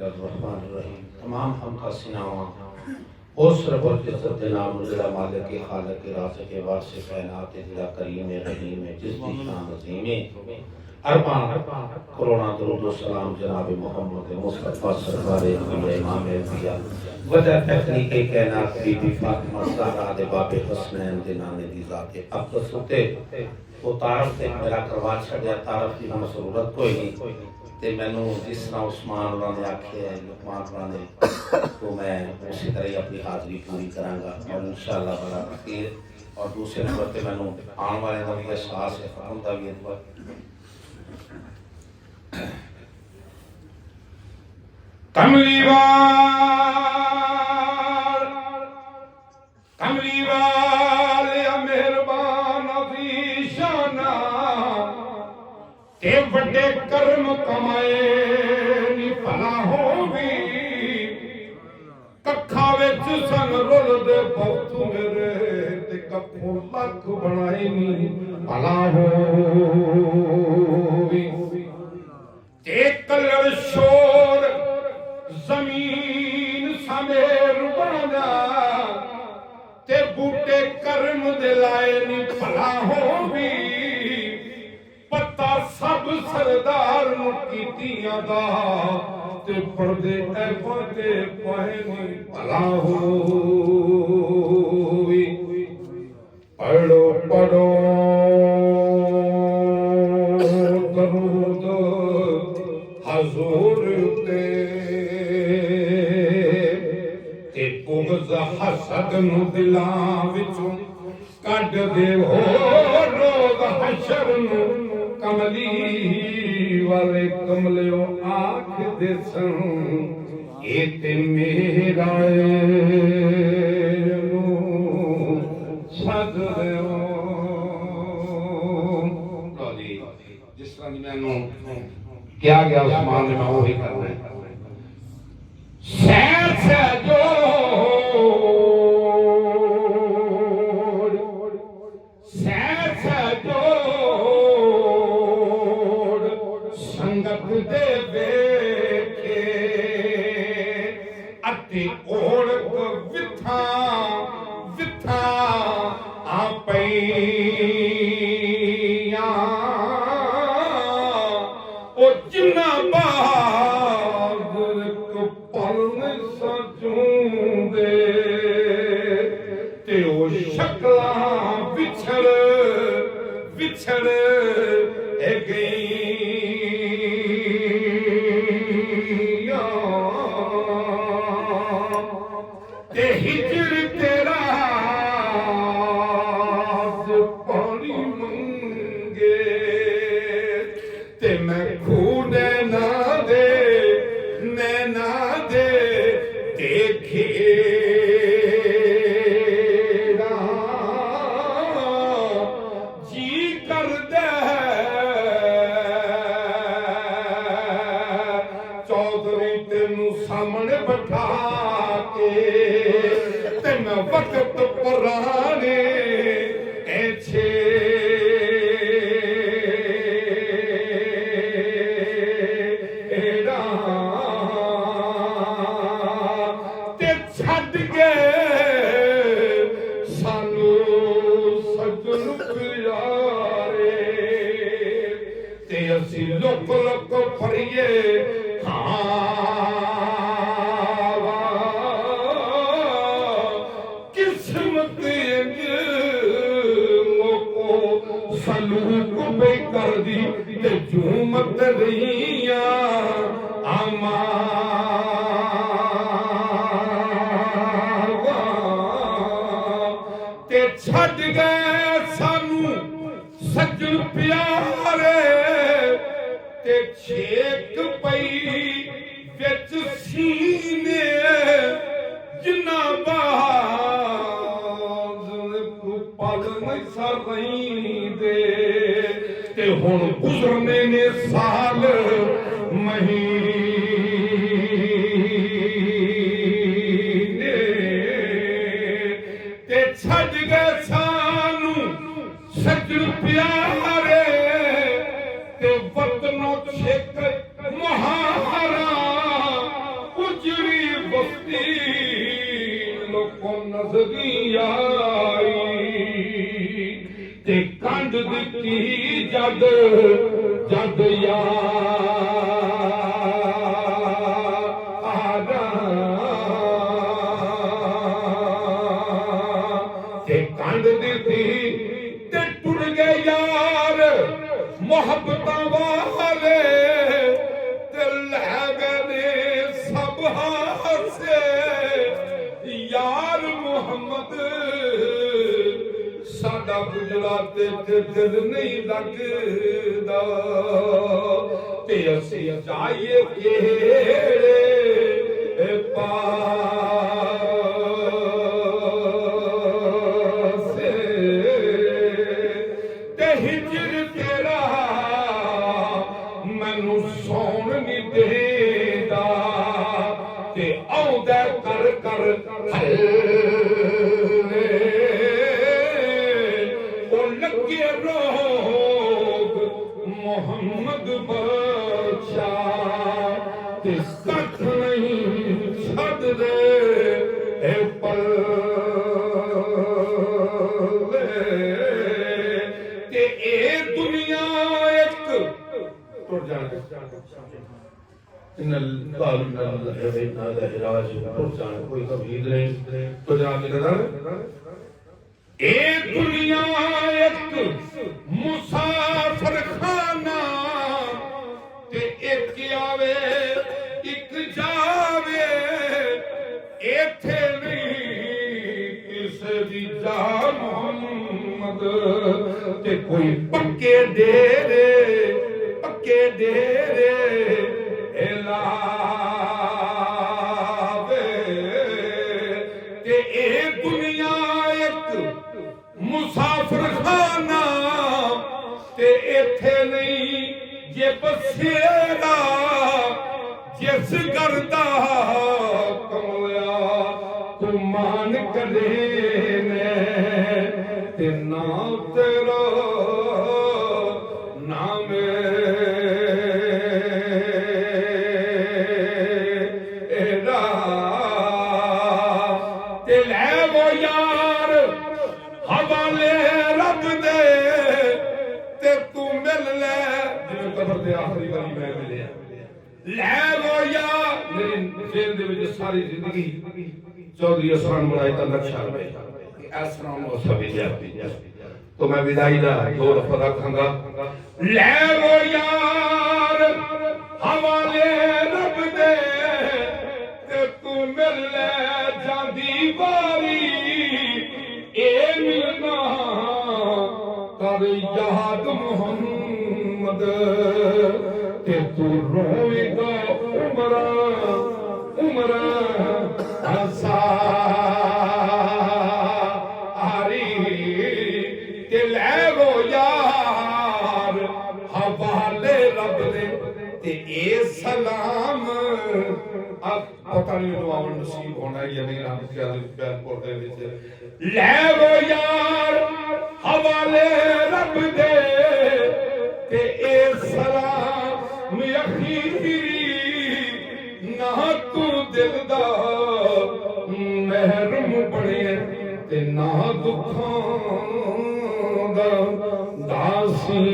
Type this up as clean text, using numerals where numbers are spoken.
बिस्मिल्लाहिर्रहमानिर्रहीम। तमाम हम का सिनावा उस रब्बुल इज्जत दे नाम जिला मालिक के खालिक के राज़िक़ के वारिस कायनात जिला करीम रहीम जिसकी शान अज़ीम अरबान करोड़ा दरूद व सलाम जनाब मोहम्मद मुस्तफ़ा सरकार इमाम अंबिया वजह तकनीक कायनात बीबी फातिमा ज़हरा दे बाबे हसनैन दे नाने दी ज़ात अक़दस उते वो तारफ ते मेरा करवा छड़िया तारफ की हम जरूरत कोई नहीं ते मैनू जिस तरह उस्मान ने आखे है लुकमान ने तो मैं उसी तरह ही अपनी हाज़री पूरी करांगा और इंशाअल्लाह बड़ा फकीर और दूसरे नंबर पे मैनू आने वाले का भी एहसास है फरम का भी कमलीवाल या मेहरबान अज़ीशाना ते बड़े कर्म कमाए नी भला होवी कखा विच सन रुलदे बहुत मेरे ते कखों लख बनाई नी भला होवी ते कलर शोर जमीन समेर बना ते बूटे कर्म दिलाए नी भला होवी पता सब सरदार नु कीतियां दा ते पर्दे ऐबा ते पाए नी भला होवी पढ़ो पढ़ो दरूद हजूर ते बुग़्ज़ हसद नु दिलां विचों कढ देवो रोज़ हशर नु कमली वाले कमलियों आख दे सन ए ते मेरा नु सद देओ जिस तरह मैनू क्या गया उस्मान ने मैं वही करना है सैर से जोड़ सैर से जोड़ संगत दे बेखे अति ओढ़ विथा विथा आपैया ओ जिन्ना बहादुर को पल सजूंदे ते ओ शक्ला विछड़ विछड़ गईया ते हिजर तेरा पानी मंगे ते मैं खूने ना दे नैना दे देखे जी कर दे चौधरी तेनू सामने बैठा के ते मैं वक्त पुराने ऐछे लोक लोक फरिए किस्मत मोको सलूक पे कर दी ते झूमत रहिया आमा ते छड़ गए सानू सज्जन प्यारे ते छेक पई विच सीने जिन्ना बहादुर को पल नहीं सरईंदे ते हुण गुजरने ने साल महीने ते छड़ गए सानू सज्जन प्यारे ते वतनों छेक महारा बस्ती लोगों नजरी आई ते कंध दिती जद जद कंध दिती ते टुर गए यार मोहब्बत वाले ते लै गए सब हासे यार मोहम्मद साडा गुजराते ते दिल नहीं लगदा ते असी जाइए केड़े पासे ते हिजर तेरा मैनू सौन नहीं देदा ते आउंदा कर कर लगे रोग मोहम्मद बचा ते कख नहीं छद दे पल ते ए दुनिया एक टुर जाना कोई तबीद नहीं तो जनाब ए दुनिया एक मुसाफिर खाना ते एक आवे एक जावे इथे नहीं किसे दी जान मोहम्मद ते कोई पक्के डेरे लावे ते ए दुनिया एक मुसाफिर खाना ते इथे नहीं जे बसेरा जिस करदा कमलिया तू मान करे ने ते ना तेरा नाम एदा ते लै वो यार हवाले रब दे ते तू मिल ले जिवें कबर दे आखिरी वाली मैं मिलिया लै वो यार मेरी जेल दे विच सारी जिंदगी चौधरी असरान बनाई दा नक्शा है असरान वो सभी जाती तो मैं विदाई दा दो लफ्ज़ रखांगा लै वो यार हवाले रब दे ते तू मिल ले जांदी बारी ए मिलना कर याद मोहम्मद ते तू रोएगा उमरा उमरा हसारी ते लै वो यार हवाले रब दे ते ए सलाम अब पता नहीं दुआवन नसीब होना या नहीं रब के बैलपुर दे विच लै वो यार हवाले रब दे ते ए सलाम अखीरी ना तू दिल दा महरूम बने ते ना दुखां दा दासी